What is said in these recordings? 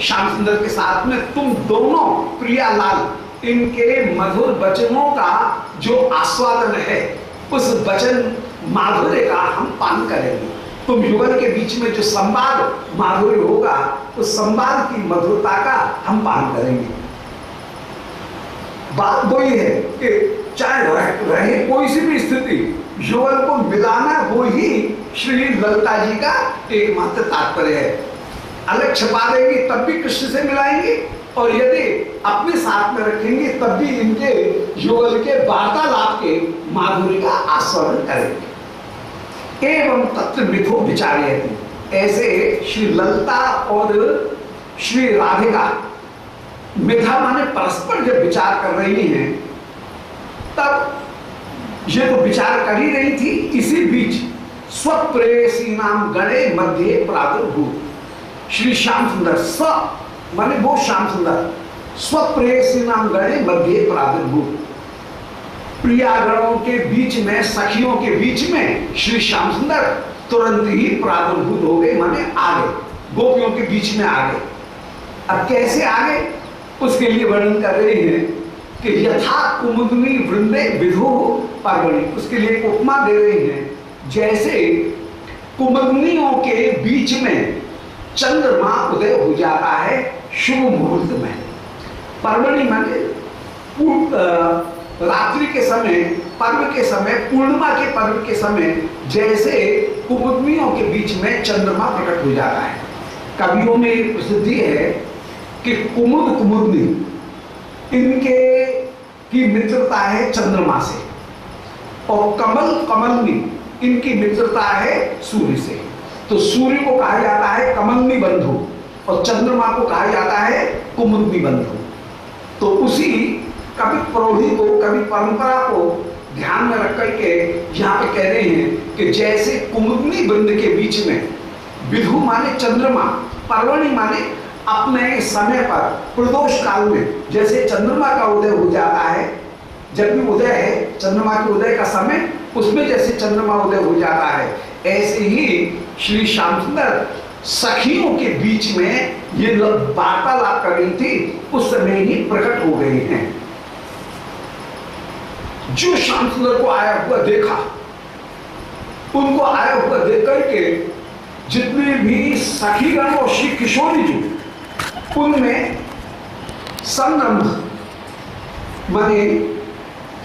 श्याम सुंदर के साथ में तुम दोनों प्रियालाल इनके मधुर वचनों का जो आस्वादन है उस वचन माधुर्य का हम पान करेंगे। तुम युगल के बीच में जो संवाद माधुर्य होगा उस संवाद की मधुरता का हम पान करेंगे। बात वही है कि चाहे रहे कोई सी भी स्थिति, युगल को मिलाना वो ही श्री ललिता जी का एकमात्र तात्पर्य है। अलग छपा देंगे तब भी कृष्ण से मिलाएंगे और यदि अपने साथ में रखेंगे तब भी इनके युगल के वार्तालाप के माधुर्य का आस्वादन करेंगे। एवं तत्र मिथो विचार्य, ऐसे श्री ललिता और श्री राधिका मिथा माने परस्पर जब विचार कर रही हैं तब ये तो विचार कर ही रही थी। इसी बीच स्वप्रेयसी नाम गणे मध्य प्रादुर्भूत, श्री श्याम सुंदर स्व माने वो श्याम सुंदर स्वप्रेयसी नाम गणे मध्य प्रादुर्भूत, प्रियागणों के बीच में सखियों के बीच में श्री श्याम सुंदर तुरंत ही प्रादुर्भूत हो गए, माने आ गए, गोपियों के बीच में आ गए। अब कैसे आ गए उसके लिए वर्णन कर रहे हैं कि यथा कुमुदनी वृंदे विधु पर्वणि, उसके लिए एक उपमा दे रहे हैं जैसे कुमुदनियों के बीच में चंद्रमा उदय हो जाता है शुभ मुहूर्त में। पर्वणि माने रात्रि के समय, पर्व के समय, पूर्णिमा के पर्व के समय जैसे कुमुदनियों के बीच में चंद्रमा प्रकट हो जाता है। कवियों में एक प्रसिद्धि है कि कुमुद कुमुदनी इनके की मित्रता है चंद्रमा से और कमल कमलनी इनकी मित्रता है सूर्य से। तो सूर्य को कहा जाता है कमलनी बंधु और चंद्रमा को कहा जाता है कुमुदनी बंधु। तो उसी कवि प्रौढ़ी को, कवि परंपरा को ध्यान में रख करके यहाँ पे कह रहे हैं कि जैसे कुमुदनी वृंद के बीच में विधु माने चंद्रमा, पर्वणि माने अपने समय पर प्रदोष काल में जैसे चंद्रमा का उदय हो जाता है, जब भी उदय है चंद्रमा के उदय का समय, उसमें जैसे चंद्रमा उदय हो जाता है ऐसे ही श्री श्याम सुंदर सखियों के बीच में ये वार्तालाप कर रही थी, उस समय ही प्रकट हो गए हैं। जो श्याम सुंदर को आया हुआ देखा, उनको आया हुआ देख करके जितने भी सखीगण और श्री किशोरी जी उनमें संरंभ माने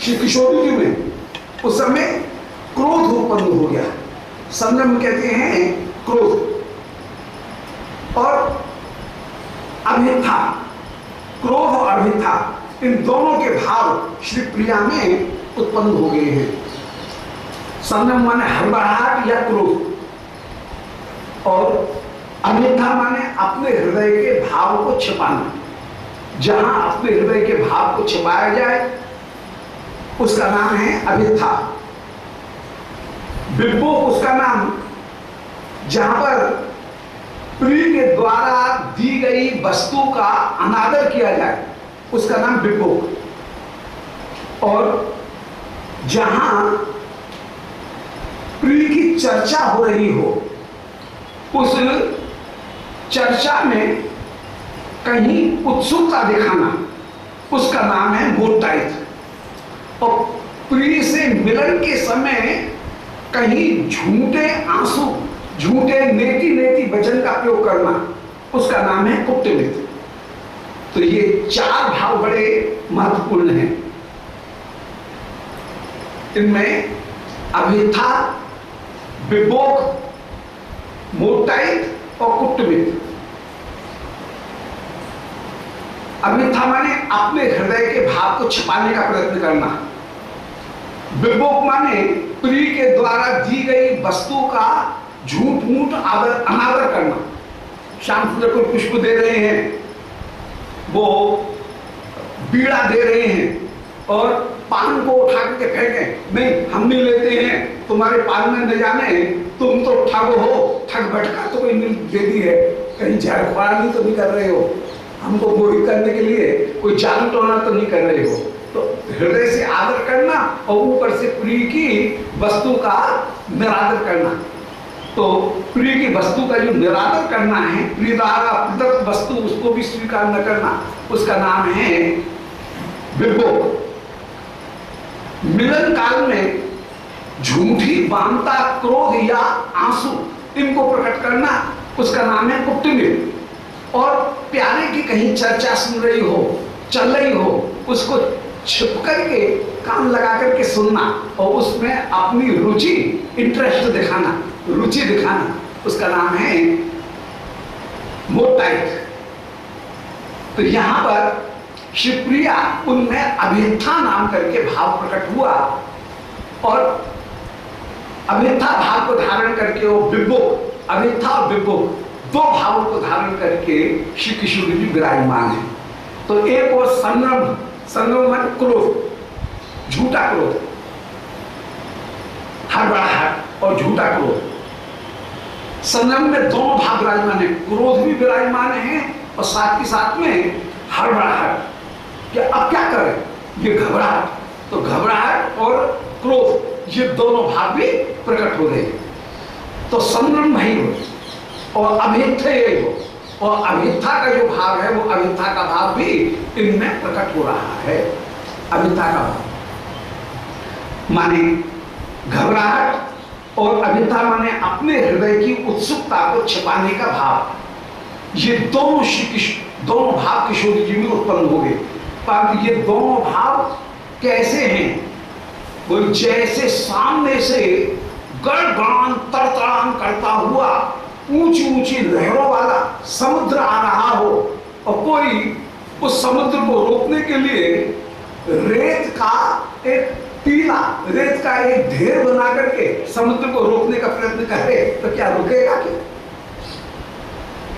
श्री किशोरी जी में उस समय क्रोध उत्पन्न हो गया। संरंभ कहते हैं क्रोध, और अभिथा, क्रोध और अभिथा इन दोनों के भाव श्री प्रिया में उत्पन्न हो गए हैं। संरंभ माने हड़बड़ाहट या क्रोध और अभिथा माने अपने हृदय के भाव को छिपाना। जहां अपने हृदय के भाव को छिपाया जाए उसका नाम है अभिथा। विभोग उसका नाम जहां पर प्रिय के द्वारा दी गई वस्तु का अनादर किया जाए उसका नाम विभोग, और जहां प्रिय की चर्चा हो रही हो उस चर्चा में कहीं उत्सुकता दिखाना उसका नाम है मोटाइट। और प्रिय से मिलन के समय कहीं झूठे आंसू, झूठे नेति नेति वचन का प्रयोग करना उसका नाम है कुप्तमित। तो ये चार भाव बड़े महत्वपूर्ण हैं। इनमें अभिथा, विभोग, मोटाइट और कुप्तमित। अभिथा माने अपने हृदय के भाव को छिपाने का प्रयत्न करना। विभोग माने प्रिय के द्वारा दी गई वस्तु का झूठ मूठ आदर अनादर करना। श्याम सुंदर को पुष्प दे रहे हैं, वो बीड़ा दे रहे हैं और पान को उठा के फेंके, नहीं हम नहीं लेते हैं, तुम्हारे पान में न जाने तुम तो ठग हो, ठग भटका तो कोई दे दी है, कहीं झाड़फाड़ी तो नहीं कर रहे हो, हमको मोहित करने के लिए कोई जादू टोना तो नहीं कर रहे हो। तो हृदय से आदर करना और ऊपर से प्रिय की वस्तु का निरादर करना, तो प्रिय की वस्तु का जो निरादर करना है, प्रिय द्वारा प्रदत्त वस्तु उसको भी स्वीकार न करना, उसका नाम है विभोग। मिलन काल में झूठी बांता क्रोध या आंसू इनको प्रकट करना, उसका नाम है कुटुंब। और प्यारे की कहीं चर्चा सुन रही हो, चल रही हो, उसको छिप करके कान लगा करके सुनना और उसमें अपनी रुचि, इंटरेस्ट दिखाना, रुचि दिखाना, उसका नाम है मोटाइट। तो यहां पर शिवप्रिया उनमें अभिथा नाम करके भाव प्रकट हुआ और अभिथा भाव को धारण करके वो विभोग, अभिथा और विभोग दो भावों को धारण करके श्री किशोर जी विराजमान है। तो एक और संभ्रम, संभ्रम मान क्रोध, झूठा क्रोध, हड़बड़ाहट और झूठा क्रोध। संभ्रम में दोनों भाव विराजमान है, क्रोध भी विराजमान है और साथ ही साथ में हड़बड़ाहट, कि अब क्या करें, ये घबराहट। तो घबराहट और क्रोध ये दोनों भाव भी प्रकट हो रहे हैं। तो संभ्रम भाई हो और अभिथ्य हो, और अभिथा का जो भाव है वो अभिथा का भाव भी इनमें प्रकट हो रहा है। अभिथा का भाव माने घबराहट और अभिथा माने अपने हृदय की उत्सुकता को छिपाने का भाव। ये दोनों भाव किशोरी जी में उत्पन्न हो गए। पर ये दोनों भाव कैसे हैं? वो जैसे सामने से गड़गड़ान तड़तड़ान करता हुआ ऊंची ऊंची लहरों वाला समुद्र आ रहा हो और कोई उस समुद्र को रोकने के लिए रेत का एक टीला, रेत का एक ढेर बना करके समुद्र को रोकने का प्रयत्न करे तो क्या रुकेगा क्या?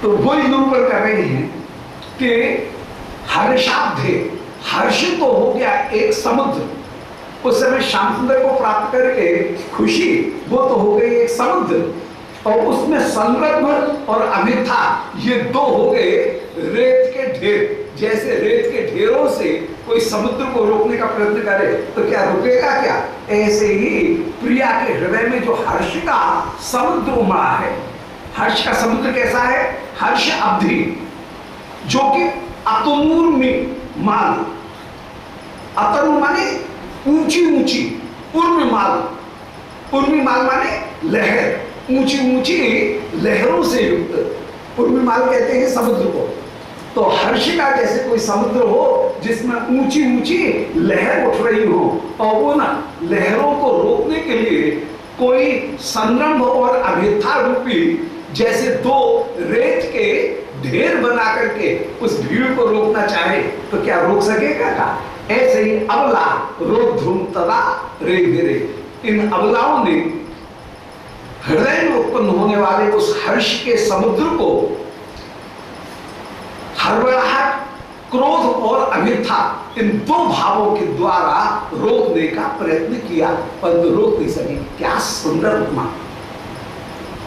तो वही निरूपण कर रहे हैं कि हर्षाब्धे, हर्षित तो हो गया एक समुद्र, उस समय श्याम सुंदर को प्राप्त करके खुशी, वो तो हो गई एक समुद्र, और उसमें संरभ और अभिथा ये दो हो गए रेत के ढेर। जैसे रेत के ढेरों से कोई समुद्र को रोकने का प्रयत्न करे तो क्या रुकेगा क्या? ऐसे ही प्रिया के हृदय में जो हर्ष का समुद्र उमड़ा है। हर्ष का समुद्र कैसा है? हर्ष अवधि, जो कि अतुर्मी माल, अतनु माने ऊंची ऊंची, उर्मिमाल, उर्मिमाल माने लहर, ऊंची ऊंची लहरों से युक्त उर्मिमाल कहते हैं समुद्र को। तो हर्ष का जैसे कोई समुद्र हो जिसमें ऊंची ऊंची लहर उठ रही हो और वो ना लहरों को रोकने के लिए कोई संरंभ और अभिथा रूपी जैसे दो रेत के ढेर बना करके उस भीड़ को रोकना चाहे तो क्या रोक सकेगा का? ऐसे ही अबला रोक ध्रुम तदा रे गिरे, इन अबलाओं ने हृदय में उत्पन्न होने वाले उस हर्ष के समुद्र को हड़बड़ाहट, क्रोध और अभिथा इन दो भावों के द्वारा रोकने का प्रयत्न किया, परंतु रोक नहीं सके। क्या सुंदर उपमा!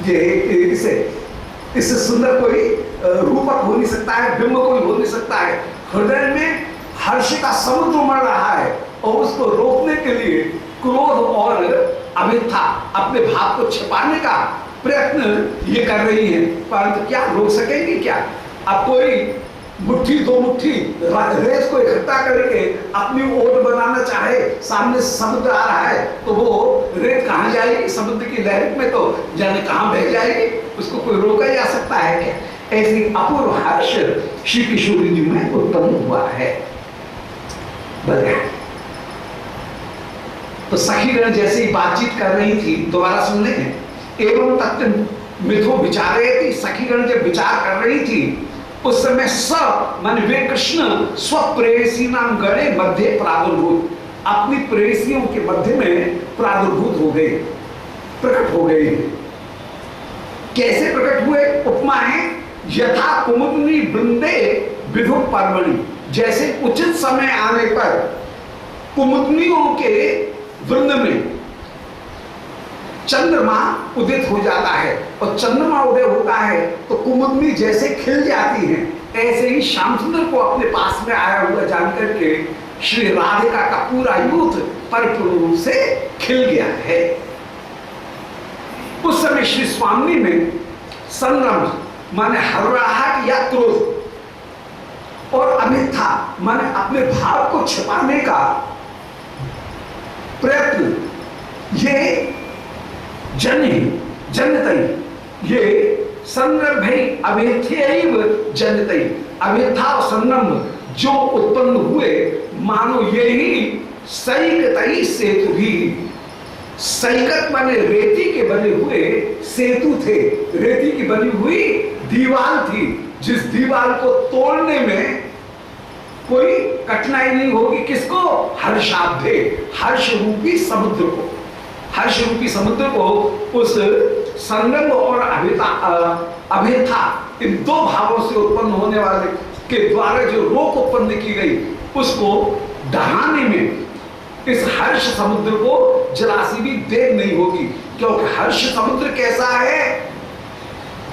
ये इससे सुंदर कोई रूपक हो नहीं सकता है, बिंब कोई हो नहीं सकता है। हृदय में हर्ष का समुद्र उमड़ रहा है और उसको रोकने के लिए क्रोध और अभिथा अपने भाव को छिपाने का प्रयत्न ये कर रही है, परंतु क्या रोक सकेंगे क्या? अब कोई मुट्ठी दो मुट्ठी रेत को इकट्ठा करके अपनी ओट बनाना चाहे, सामने समुद्र आ रहा है तो वो रेत कहाँ जाएगी? समुद्र की लहर में तो जाने कहाँ बह जाएगी, उसको कोई रोका जा सकता है क्या? ऐसी अपूर्व हर्ष श्री किशोरी जी में उत्पन्न हुआ है। तो सखीगण जैसे ही बातचीत कर रही थी, दोबारा सुन लेंगे। एवं तत्व मिथो विचारे थी, सखीगण जब विचार कर रही थी उस समय सब मान वे कृष्ण स्वप्रेयसी नाम गणे मध्य प्रादुर्भूत, अपनी प्रेयसियों के मध्य में प्रादुर्भूत हो गए, प्रकट हो गए। कैसे प्रकट हुए? उपमा है यथा कुमुदनी वृंदे विधु पर्वणि, जैसे उचित समय आने पर कुमुदनियों के वृंद में चंद्रमा उदित हो जाता है और चंद्रमा उदय होता है तो कुमुदनी जैसे खिल जाती है, ऐसे ही श्याम सुंदर को अपने पास में आया हुआ जानकर के श्री राधिका का पूरा यूथ परिपूर्ण रूप से खिल गया है। उस समय श्री स्वामी ने संग्राम माने हर्राहट या क्रोध और अनिथा माने अपने भाव को छिपाने का प्रयत्न, ये जनतई, ये संरभई अवेथैव जनतई, अवेथा और संरंभ जो उत्पन्न हुए मानो यही सैकतई सेतु भी, सैकत माने रेती के बने हुए सेतु थे, रेती की बनी हुई दीवार थी, जिस दीवार को तोड़ने में कोई कठिनाई नहीं होगी। किसको? हर्षाब्धे, हर्ष रूपी समुद्र को, हर्ष रूपी समुद्र को उस संगम और अभेथा इन दो भावों से उत्पन्न होने वाले के द्वारा जो रोक उत्पन्न की गई उसको डहाने में इस हर्ष समुद्र को जरासी भी देर नहीं होगी, क्योंकि हर्ष समुद्र कैसा है?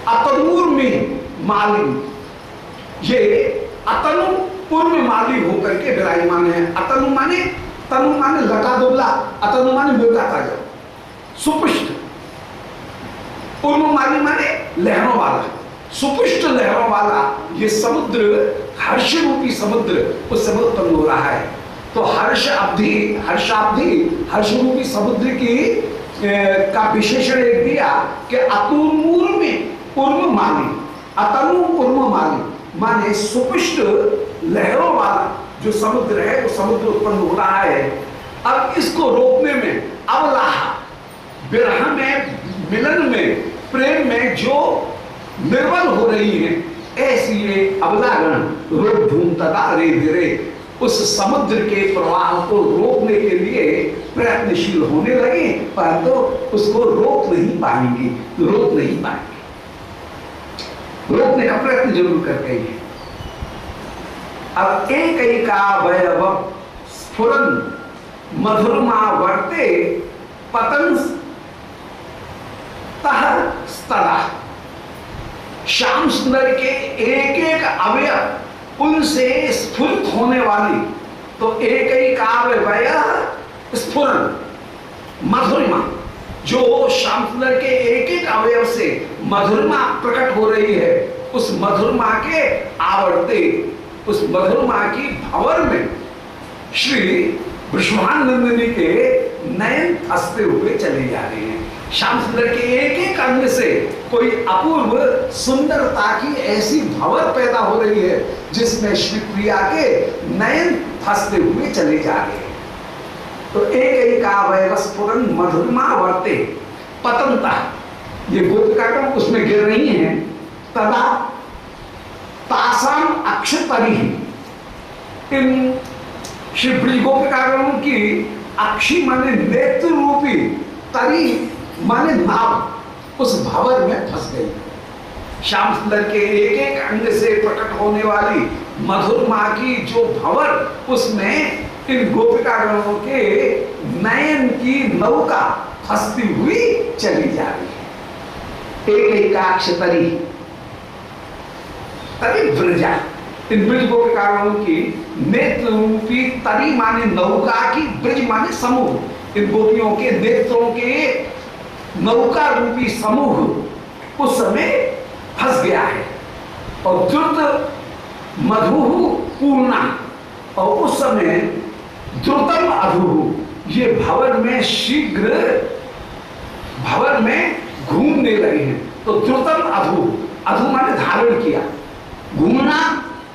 अतनूर में मालिनी, ये अतनु पूर्व माली होकर के विराजमान है। अतनु माने, तनु माने लटा दुबला, अतनु माने मिलता ताजा, सुपुष्ट, पूर्व माली माने लहरों वाला, सुपुष्ट लहरों वाला ये समुद्र, हर्ष रूपी समुद्र उस समय उत्पन्न हो रहा है। तो हर्षाब्धि, हर्ष रूपी समुद्र की का विशेषण एक दिया कि अतुर्मूर में पूर्व माली, अतनु पूर्व माली माने सुपुष्ट लहरों वाला जो समुद्र है वो समुद्र उत्पन्न हो रहा है। अब इसको रोकने में अवलाहा, विरह में, मिलन में, प्रेम में जो निर्बल हो रही है, ऐसी ये अवलागण रोक धूमता रे धीरे उस समुद्र के प्रवाह को रोकने के लिए प्रयत्नशील होने लगे, परंतु उसको रोक नहीं पाएंगे, रोकने का प्रयत्न जरूर करते हैं। अब एक का वैभव स्फुरन मधुरमा वर्ते पतन तदा, श्याम सुंदर के एक एक अवयव उनसे स्फुरित होने वाली, तो एक ही काव्य स्फुरन मधुरिमा, जो श्याम सुंदर के एक एक अवयव से मधुरिमा प्रकट हो रही है, उस मधुरिमा के आवर्ते, उस मधुरिमा की भंवर में श्री वृषभानंदिनी के नयन हंसते हुए चले जा रहे हैं। श्याम सुंदर के एक एक अंग से कोई अपूर्व सुंदरता की ऐसी भंवर पैदा हो रही है जिसमें श्री प्रिया के नयन हंसते हुए चले जा रहे हैं। तो एक का वैवस्फुरन मधुरिमा वर्ते पतंता, ये गोपिकागण उसमें गिर रही हैं। तदा तासाम अक्षतरी, इन श्री ब्रज गोपिकागणों की अक्षी माने नेत्र रूपी, तरी माने नाव, उस भंवर में फंस गई। श्याम सुंदर के एक एक अंग से प्रकट होने वाली मधुरिमा की जो भंवर, उसमें इन गोपिकागणों के नयन की नौका फंसती हुई चली जा रही है। एक अक्षतरी, तरी ब्रजा, इन ब्रज गोपिकागणों की नेत्र रूपी तरी माने नौका की, ब्रज माने समूह, इन गोपियों के नेत्रों के नौका रूपी समूह उस समय फंस गया है। और द्रुत मधु पूर्णा, और उस समय द्रुतम अधु, ये भंवर में शीघ्र भंवर में घूमने लगे हैं। तो द्रुतम अधु, अधु माने धारण किया, घूमना,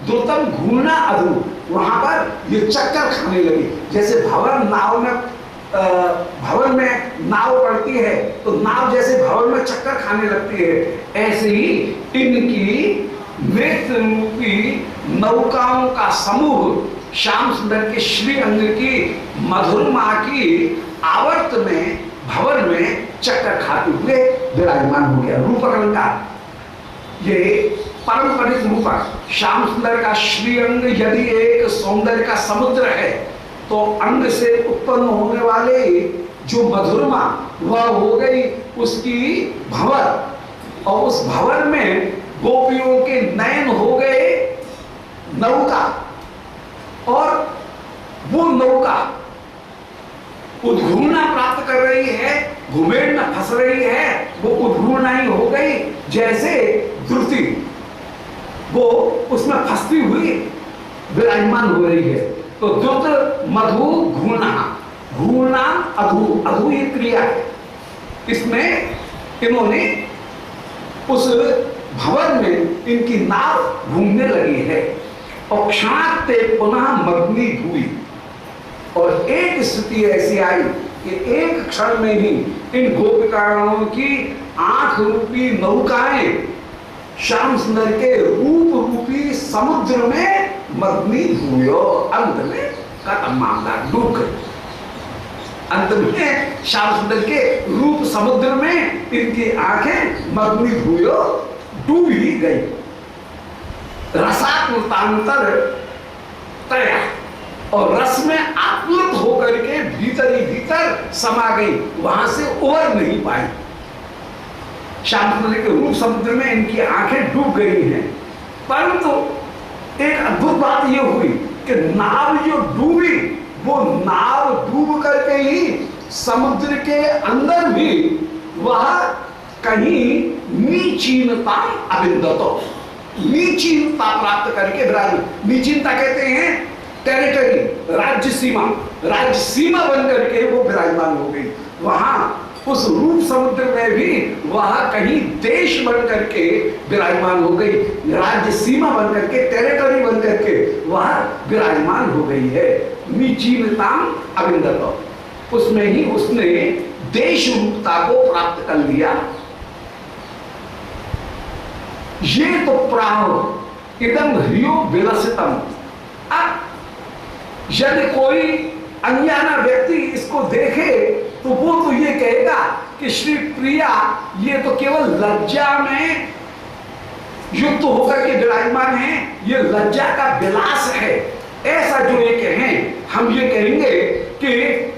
द्रुतम घूमना, अधु, वहां पर ये चक्कर खाने लगे। जैसे भंवर नाव में, भंवर में नाव पड़ती है तो नाव जैसे भंवर में चक्कर खाने लगती है, ऐसे ही इनकी नेत्र रूपी नौकाओं का समूह श्याम सुंदर के श्री अंग की मधुरिमा की आवर्त में, भंवर में चक्कर खाते हुए विराजमान हो गया। रूपक अलंकार, ये पारंपरिक रूपक, श्याम सुंदर का श्री अंग यदि एक सौंदर्य का समुद्र है तो अंग से उत्पन्न होने वाले जो मधुरिमा वह हो गई उसकी भंवर, और उस भंवर में गोपियों के नयन हो गए नौका, और वो नौका उद्घूमना प्राप्त कर रही है, घुमेड़ में फंस रही है, वो जैसे द्रुति वो उसमें फंसती हुई विराजमान हो रही है। तो द्रुत मधु घूर्णा, घूर्णा अधु, अधु ये क्रिया है। इसमें इन्होंने उस भवन में इनकी नाव घूमने लगी है। और क्षणाते पुनः मग्नी हुई, और एक स्थिति ऐसी आई कि एक क्षण में ही इन गोपिकाओं की आंख रूपी नौकाएं श्याम सुंदर के रूप रूपी समुद्र में मग्नी हुई। अंत में खत्म मामला, डूब गए। अंत में श्याम सुंदर के रूप समुद्र में इनकी आंखें मग्नी हुई, डूब ही गई। रसात्मतांतर तया, और रस में आप्लुत होकर के भीतर ही भीतर समा गई, वहां से उबर नहीं पाई। श्याम सुंदर के रूप समुद्र में इनकी आंखें डूब गई हैं। परंतु एक अद्भुत बात यह हुई कि नाव जो डूबी, वो नाव डूब करके ही समुद्र के अंदर भी वह कहीं नीचीनता अविंदतो, नीचीनता प्राप्त करके विराजमान। नीचीनता कहते हैं टेरिटरी, राज्य सीमा, राज्य सीमा बन करके वो विराजमान हो गई। वहां उस रूप समुद्र में भी वह कहीं देश बन करके विराजमान हो गई, राज्य सीमा बन करके, टेरिटरी बन करके वह विराजमान हो गई है। नीचीनता अविंदतो, उसमें ही उसने देश रूपता को प्राप्त कर लिया। ये तो प्राह इदम ह्रियो विलसितम। अब यदि कोई अनजाना व्यक्ति इसको देखे तो वो तो ये कहेगा कि श्री प्रिया ये तो केवल लज्जा में युक्त होकर के विराजमान है, ये लज्जा का विलास है। ऐसा जो ये कहें, हम ये कहेंगे कि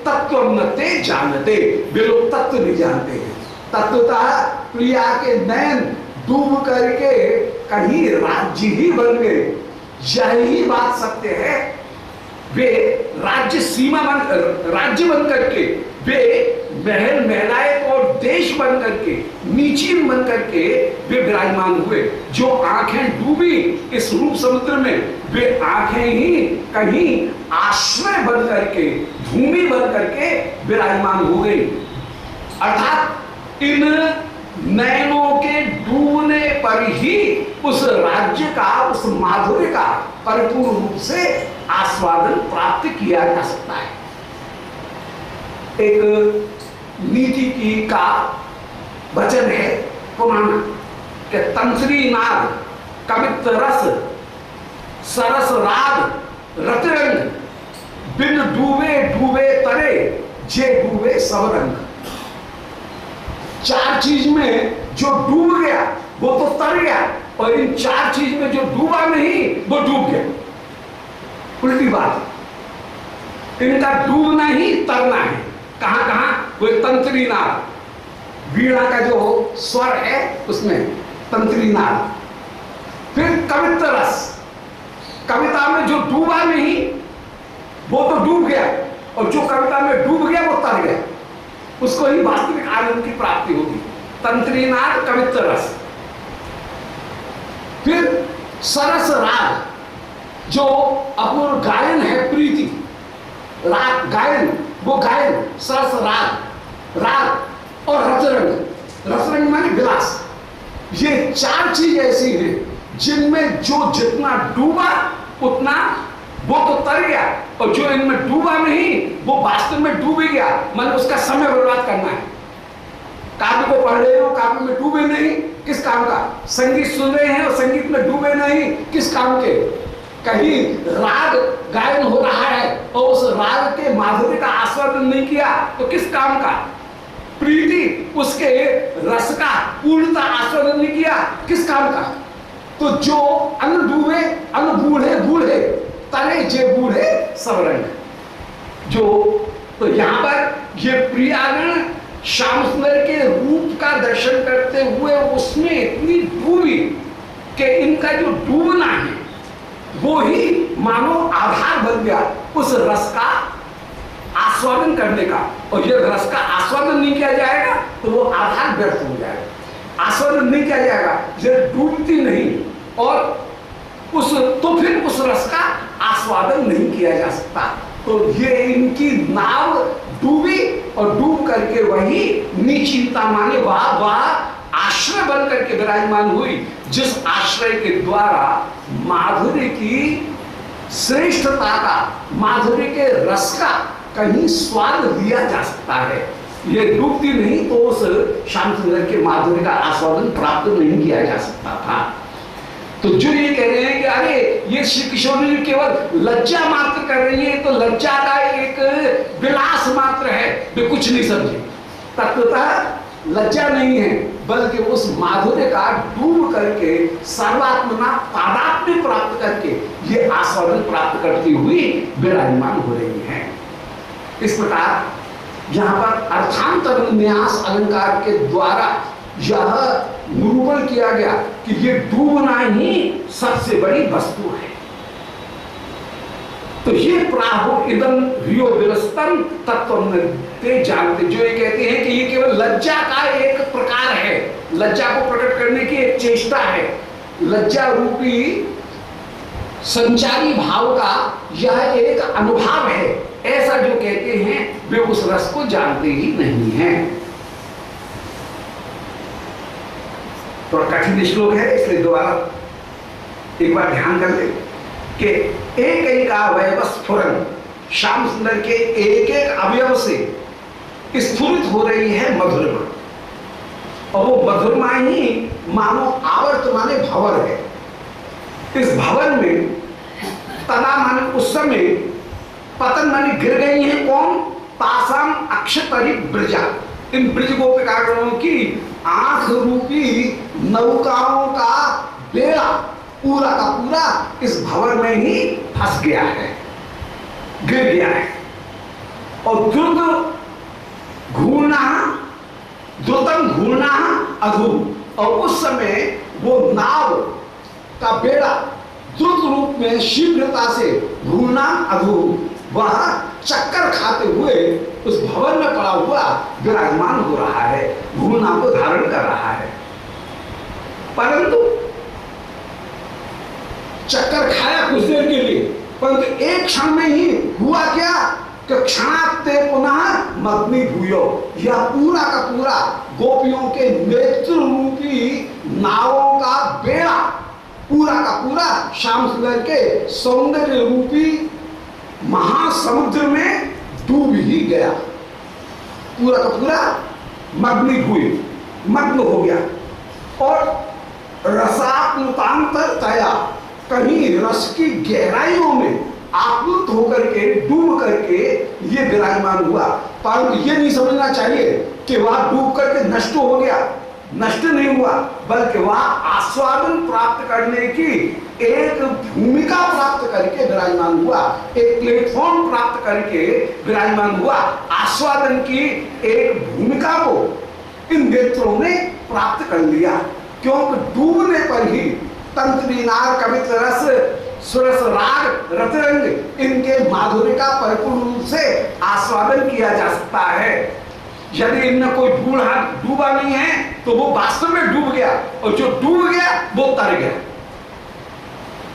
तत्व नते जानते, वे लोग तत्व नहीं जानते हैं। तत्वतः प्रिया के नयन डूब करके कहीं राज्य ही बन गए, यही बात सत्य है। वे राज्य सीमा राज्य बन करके, वे महल महलायत और देश बन करके, नीचीन बन करके वे विराजमान हुए। जो आंखें डूबी इस रूप समुद्र में, वे आंखें ही कहीं आश्रय बन करके, भूमि बन करके विराजमान हो गई। अर्थात इन नयनों के डूबने पर ही उस राज्य का, उस माधुर्य का परिपूर्ण रूप से आस्वादन प्राप्त किया जा सकता है। एक नीति की का वचन है पुराना कि तंत्री नाद कवित्त रस सरस राग रतिरंग, बिन डूबे डूबे तरे जे डूबे सब रंग। चार चीज में जो डूब गया वो तो तर गया, और इन चार चीज में जो डूबा नहीं वो डूब गया। उल्टी बात, इनका डूबना ही तरना है। कहां कहां? वो तंत्री नाद, वीणा का जो स्वर है उसमें तंत्री नाद। फिर कवित्त रस, कविता में जो डूबा नहीं वो तो डूब गया, और जो कविता में डूब गया वो तर गया, उसको ही वास्तविक आनंद की प्राप्ति होगी। तंत्री नाद कवित्त रस। फिर सरस राग, जो अपूर्व गायन है, प्रीति राग गायन, वो गायन सरस राग, राग और रसरंग, रसरंग माने विलास। ये चार चीज ऐसी हैं जिनमें जो जितना डूबा उतना वो तो तर गया, और जो इनमें डूबा नहीं वो वास्तव में डूब ही गया। मन उसका समय बर्बाद करना है। काव्य को पढ़ रहे हो, काव्य में डूबे नहीं, किस काम का? संगीत सुन रहे हैं और संगीत में डूबे नहीं, किस काम के? कहीं राग गायन हो रहा है और उस राग के माधुर्य का आस्वादन नहीं किया तो किस काम का? प्रीति उसके रस का पूर्णता आस्वादन नहीं किया, किस काम का? तो जो अन्न डूबे अन्न बूढ़े बूढ़े तरे जे बूढ़े सब रंग। जो तो यहाँ पर ये प्रियागण श्याम सुंदर के रूप का दर्शन करते हुए उसमें इतनी डूबी कि इनका जो डूबना है वो ही मानो आधार बन गया उस रस का आस्वादन करने का। और ये रस का आस्वादन नहीं किया जाएगा तो वो आधार व्यर्थ हो जाएगा। आस्वादन नहीं किया जाएगा, ये डूबती नहीं, और तो फिर उस रस का आस्वादन नहीं किया जा सकता। तो ये इनकी नाव डूबी और डूब करके वही निश्चिंता माने वह आश्रय बन करके विराजमान हुई, जिस आश्रय के द्वारा माधुर्य की श्रेष्ठता का, माधुर्य के रस का कहीं स्वाद लिया जा सकता है। ये डूबती नहीं तो उस श्याम सुंदर के माधुर्य का आस्वादन प्राप्त नहीं किया जा सकता था। तो जो ये कह रहे हैं कि अरे ये श्री किशोरी जी केवल लज्जा मात्र कर रही है, तो लज्जा का एक विलास मात्र है, वे कुछ नहीं समझे। तत्वतः लज्जा नहीं है, बल्कि उस माधुर्य का डूब करके सर्वात्मना तादात्म्य प्राप्त करके ये आस्वादन प्राप्त करती हुई विराजमान हो रही है। इस प्रकार यहाँ पर अर्थांतर न्यास अलंकार के द्वारा यह निरूपण किया गया कि ये डूबना ही सबसे बड़ी वस्तु है। तो ये प्राहु इदम रियो विरस्तम तत्व ते जानते, जो ये कहते हैं कि ये केवल लज्जा का एक प्रकार है, लज्जा को प्रकट करने की एक चेष्टा है, लज्जा रूपी संचारी भाव का यह एक अनुभव है, ऐसा जो कहते हैं वे उस रस को जानते ही नहीं हैं। तो कठिन श्लोक है, इसलिए दोबारा एक बार ध्यान कर ले कि एक एक अवयव स्फुरन, श्याम सुंदर के एक एक अवयव से स्फुरित हो रही है मधुरमा, और वो मधुरमा ही मानो आवर्त माने भंवर है। इस भंवर में तना माने उस समय, पतन माने गिर गई है कौन, तासाम अक्षतरी ब्रजा, इन ब्रज गोपिकागणों की आंख रूपी नौकाओं का बेड़ा पूरा का पूरा इस भंवर में ही फंस गया है, गिर गया है। और द्रुत घूर्णा, द्रुतम घूर्णा अधू, और उस समय वो नाव का बेड़ा द्रुत रूप में शीघ्रता से घूर्णा अधू, वह चक्कर खाते हुए उस भवन में पड़ा हुआ विराजमान हो रहा है, घूर्णा को धारण कर रहा है। परंतु चक्कर खाया कुछ देर के लिए, परंतु एक क्षण में ही हुआ क्या कि क्षणाते पुनः मग्नि भूयो, यह पूरा का पूरा गोपियों के नेत्र रूपी नावों का बेड़ा पूरा का पूरा श्याम सुंदर के सौंदर्य रूपी महासमुद्र में डूब ही गया, पूरा का पूरा मग्नि हुई, मग्न हो गया। और रसात्मतांतर तया, कहीं रस की गहराइयों में आप्लुत होकर के डूब करके ये विराजमान हुआ। परंतु ये नहीं समझना चाहिए कि वह डूब करके नष्ट हो गया, नष्ट नहीं हुआ, बल्कि वह आस्वादन प्राप्त करने की एक भूमिका प्राप्त करके विराजमान हुआ, एक प्लेटफॉर्म प्राप्त करके विराजमान हुआ। आस्वादन की एक भूमिका को इन नेत्रों ने प्राप्त कर लिया, क्योंकि डूबने पर ही तंत्रीनार कवित रस सुरस राग रतरंग इनके माधुर्य का परिपूर्ण रूप से आस्वादन किया जा सकता है। यदि इनमें कोई डूबा नहीं है तो वो वास्तव में डूब गया, और जो डूब गया वो तर गया।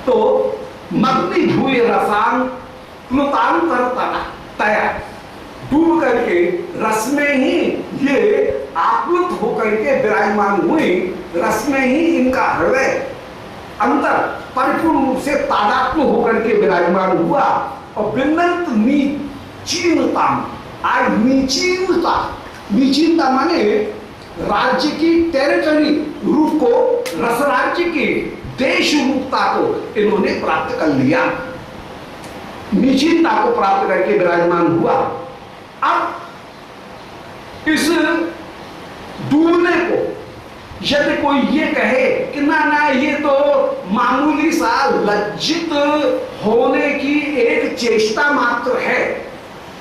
तो मग्नि भूय रसान प्लुतांतर तया, डूब करके रस में ही ये आप्लुत होकर के विराजमान हुई, रस में ही इनका हृदय अंतर परिपूर्ण रूप से तादात्म्य होकर के विराजमान हुआ। और बिंदंत नीचीनता, आज नीचीनता, नीचीनता माने राज्य की टेरिटरी रूप को, रस राज्य की देश रूपता को इन्होंने प्राप्त कर लिया, नीचीनता को प्राप्त करके विराजमान हुआ। अब इस डूबने को यदि कोई ये कहे कि ना ना ये तो मामूली सा लज्जित होने की एक चेष्टा मात्र है,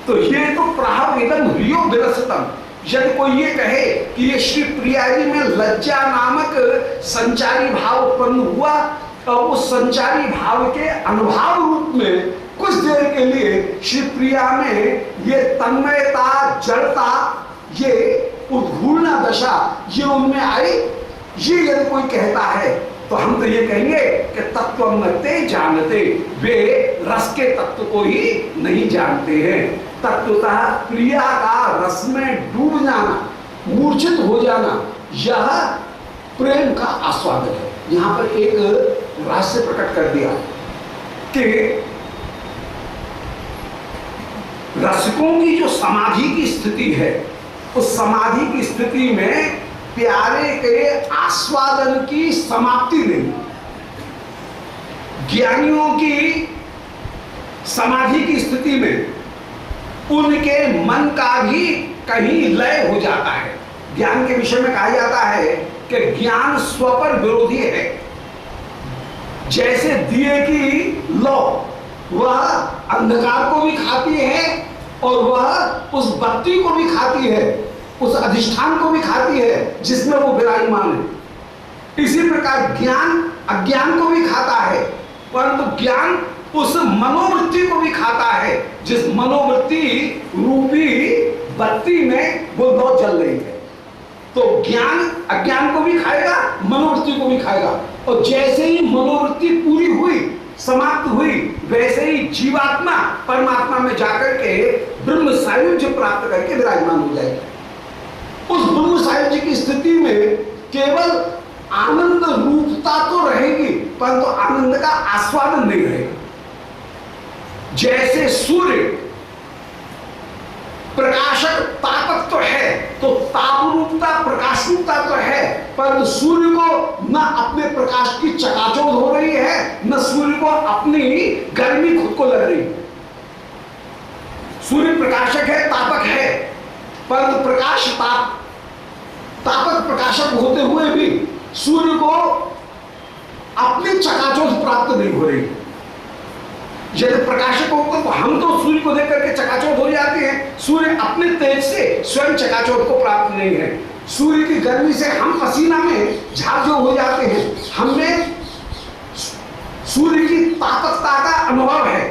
तो ये तो प्राह एकदम रियो विरसतम। यदि कोई ये कहे कि ये श्री प्रिया जी में लज्जा नामक संचारी भाव उत्पन्न हुआ, तो उस संचारी भाव के अनुभव रूप में कुछ देर के लिए श्री प्रिया में ये तन्मयता, जड़ता, ये उद्घूर्णा दशा ये उनमें आई, ये यदि कोई कहता है तो हम तो ये कहेंगे कि तत्वमते जानते, वे रस के तत्व को ही नहीं जानते हैं। तत्वतः प्रिया का रस में डूब जाना, मूर्छित हो जाना, यह प्रेम का आस्वादन है। यहां पर एक रहस्य प्रकट कर दिया कि रसिकों की जो समाधि की स्थिति है, उस समाधि की स्थिति में प्यारे के आस्वादन की समाप्ति नहीं। ज्ञानियों की समाधि की स्थिति में उनके मन का भी कहीं लय हो जाता है। ज्ञान के विषय में कहा जाता है कि ज्ञान स्वपर विरोधी है। जैसे दिए की लौ वह अंधकार को भी खाती है और वह उस बत्ती को भी खाती है, उस अधिष्ठान को भी खाती है जिसमें वो विराजमान है। इसी प्रकार ज्ञान अज्ञान को भी खाता है, परंतु ज्ञान उस मनोवृत्ति को भी खाता है जिस मनोवृत्ति रूपी बत्ती में वो लौ जल रही है। तो ज्ञान अज्ञान को भी खाएगा, मनोवृत्ति को भी खाएगा। और जैसे ही मनोवृत्ति पूरी हुई, समाप्त हुई, वैसे ही जीवात्मा परमात्मा में जाकर के ब्रह्म सायुज्य प्राप्त करके विराजमान हो जाएगा। उस ब्रह्म सायुज्य की स्थिति में केवल आनंद रूपता तो रहेगी, परंतु आनंद का आस्वादन नहीं रहेगा। जैसे सूर्य प्रकाशक तापक तो है, तो ताप रूपता प्रकाश रूपता तो है, परंतु सूर्य को न अपने प्रकाश की चकाचौंध हो रही है, न सूर्य को अपनी गर्मी खुद को लग रही है। सूर्य प्रकाशक है, तापक है, परंतु प्रकाश तापक प्रकाशक होते हुए भी सूर्य को अपनी चकाचौंध प्राप्त नहीं हो रही। यदि प्रकाशक होता तो हम तो सूर्य को देख करके चकाचौंध हो जाते हैं, सूर्य अपने तेज से स्वयं चकाचौंध को प्राप्त नहीं है। सूर्य की गर्मी से हम पसीना में झाझो हो जाते हैं, हमें सूर्य की तापकता का अनुभव है,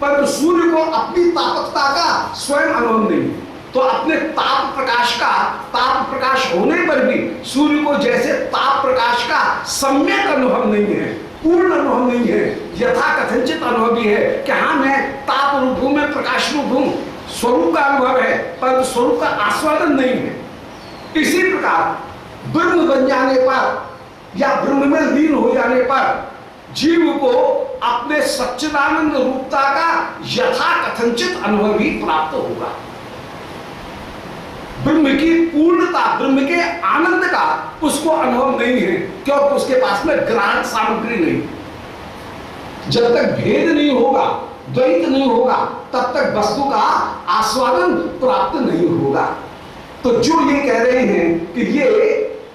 पर सूर्य को अपनी तापकता का स्वयं अनुभव नहीं। तो अपने ताप प्रकाश होने पर भी सूर्य को जैसे ताप प्रकाश का सम्यक अनुभव नहीं है, पूर्ण अनुभव नहीं है, यथा कथनचित अनुभव भी है कि हाँ मैं ताप रूप हूं, मैं प्रकाश रूप हूं, स्वरूप का अनुभव है, पर स्वरूप का आस्वादन नहीं है। इसी प्रकार ब्रह्म बन जाने पर या ब्रह्म में लीन हो जाने पर जीव को अपने सच्चिदानंद रूपता का यथा कथनचित अनुभव ही प्राप्त होगा। ब्रह्म की पूर्णता, ब्रह्म के आनंद का उसको अनुभव नहीं है, क्योंकि उसके पास में ग्राहक सामग्री नहीं। जब तक भेद नहीं होगा, द्वैत नहीं होगा, तब तक वस्तु का आस्वादन प्राप्त नहीं होगा। तो जो ये कह रहे हैं कि ये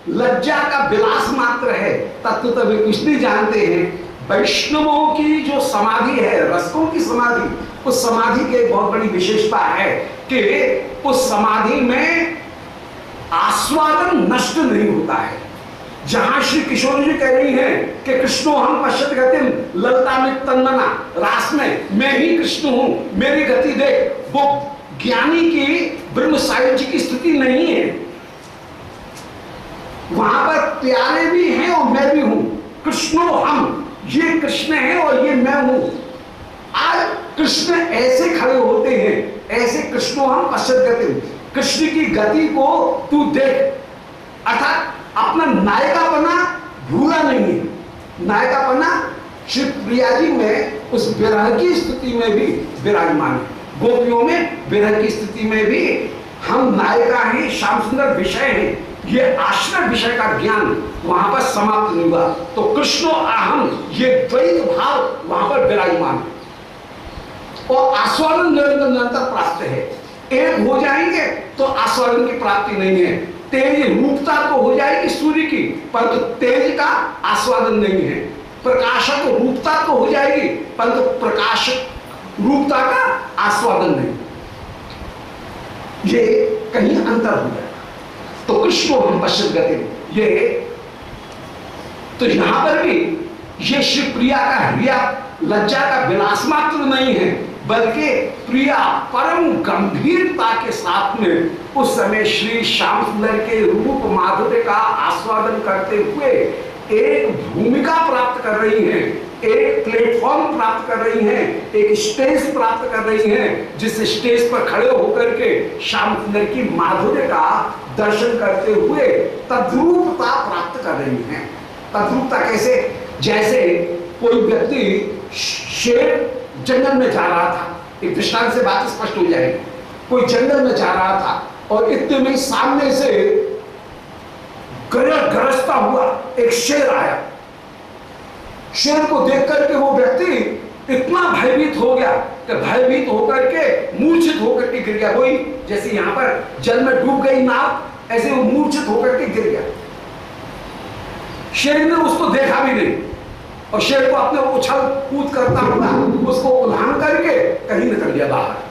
लज्जा का विलास मात्र है, तत्व वे कुछ नहीं जानते हैं। वैष्णवों की जो समाधि है, रसकों की समाधि, उस समाधि की बहुत बड़ी विशेषता है कि उस समाधि में आस्वादन नष्ट नहीं होता है। जहां श्री किशोर जी कह रही हैं कि कृष्णो हम पश्यत गतिम ललता में तन्मना, रास में मैं ही कृष्ण हूं, मेरी गति देख, वो ज्ञानी की ब्रह्म सायुज्य की स्थिति नहीं है। वहां पर प्यारे भी हैं और मैं भी हूं। कृष्णो हम, ये कृष्ण है और ये मैं हूं। आज कृष्ण ऐसे खड़े होते हैं, ऐसे कृष्णो हम पश्यत गतिम, कृष्ण की गति को तू देख, अर्थात अपना नायकापना भूला नहीं है। नायकापना श्री प्रिया जी में उस विरह की स्थिति में भी विराजमान है। गोपियों में विरह की स्थिति में भी हम नायिका हैं, श्याम सुंदर विषय हैं, ये आश्रय विषय का ज्ञान वहां पर समाप्त नहीं हुआ। तो कृष्णो अहम, ये द्वैत भाव वहां पर विराजमान है और आस्वादन निरंतर निरंतर प्राप्त है। एक हो जाएंगे तो आस्वादन की प्राप्ति नहीं है। तेज रूपता तो हो जाएगी सूर्य की, परंतु तेज का आस्वादन नहीं है। प्रकाशक रूपता तो हो जाएगी, परंतु प्रकाशक रूपता का आस्वादन नहीं। ये कहीं अंतर हो जाएगा। तो कृष्ण हम पश्चिम गति, ये तो यहां पर भी ये श्री प्रिया का लज्जा का विलास मात्र नहीं है, बल्कि प्रिया परम गंभीरता के साथ में उस समय श्री श्याम सुंदर के रूप माधुर्य का आस्वादन करते हुए एक भूमिका प्राप्त कर रही हैं, एक प्लेटफॉर्म प्राप्त कर रही हैं, एक स्टेज प्राप्त कर रही हैं, जिस स्टेज पर खड़े होकर के श्याम सुंदर की माधुर्य का दर्शन करते हुए तद्रूपता प्राप्त कर रही हैं। तद्रूपता कैसे? जैसे कोई व्यक्ति शेर जंगल में जा रहा था, एक दृष्टांत से बात स्पष्ट हो जाएगी। कोई जंगल में जा रहा था और इतने में सामने से गरजता हुआ एक शेर आया। शेर को देख करके वो व्यक्ति इतना भयभीत हो गया कि भयभीत होकर के मूर्छित होकर के गिर गया। कोई जैसे यहां पर जल में डूब गई नाव, ऐसे वो मूर्छित होकर के गिर गया। शेर ने उसको देखा भी नहीं और शेर को अपने उछल कूद करता हुआ उसको उलांग करके कहीं निकल गया बाहर।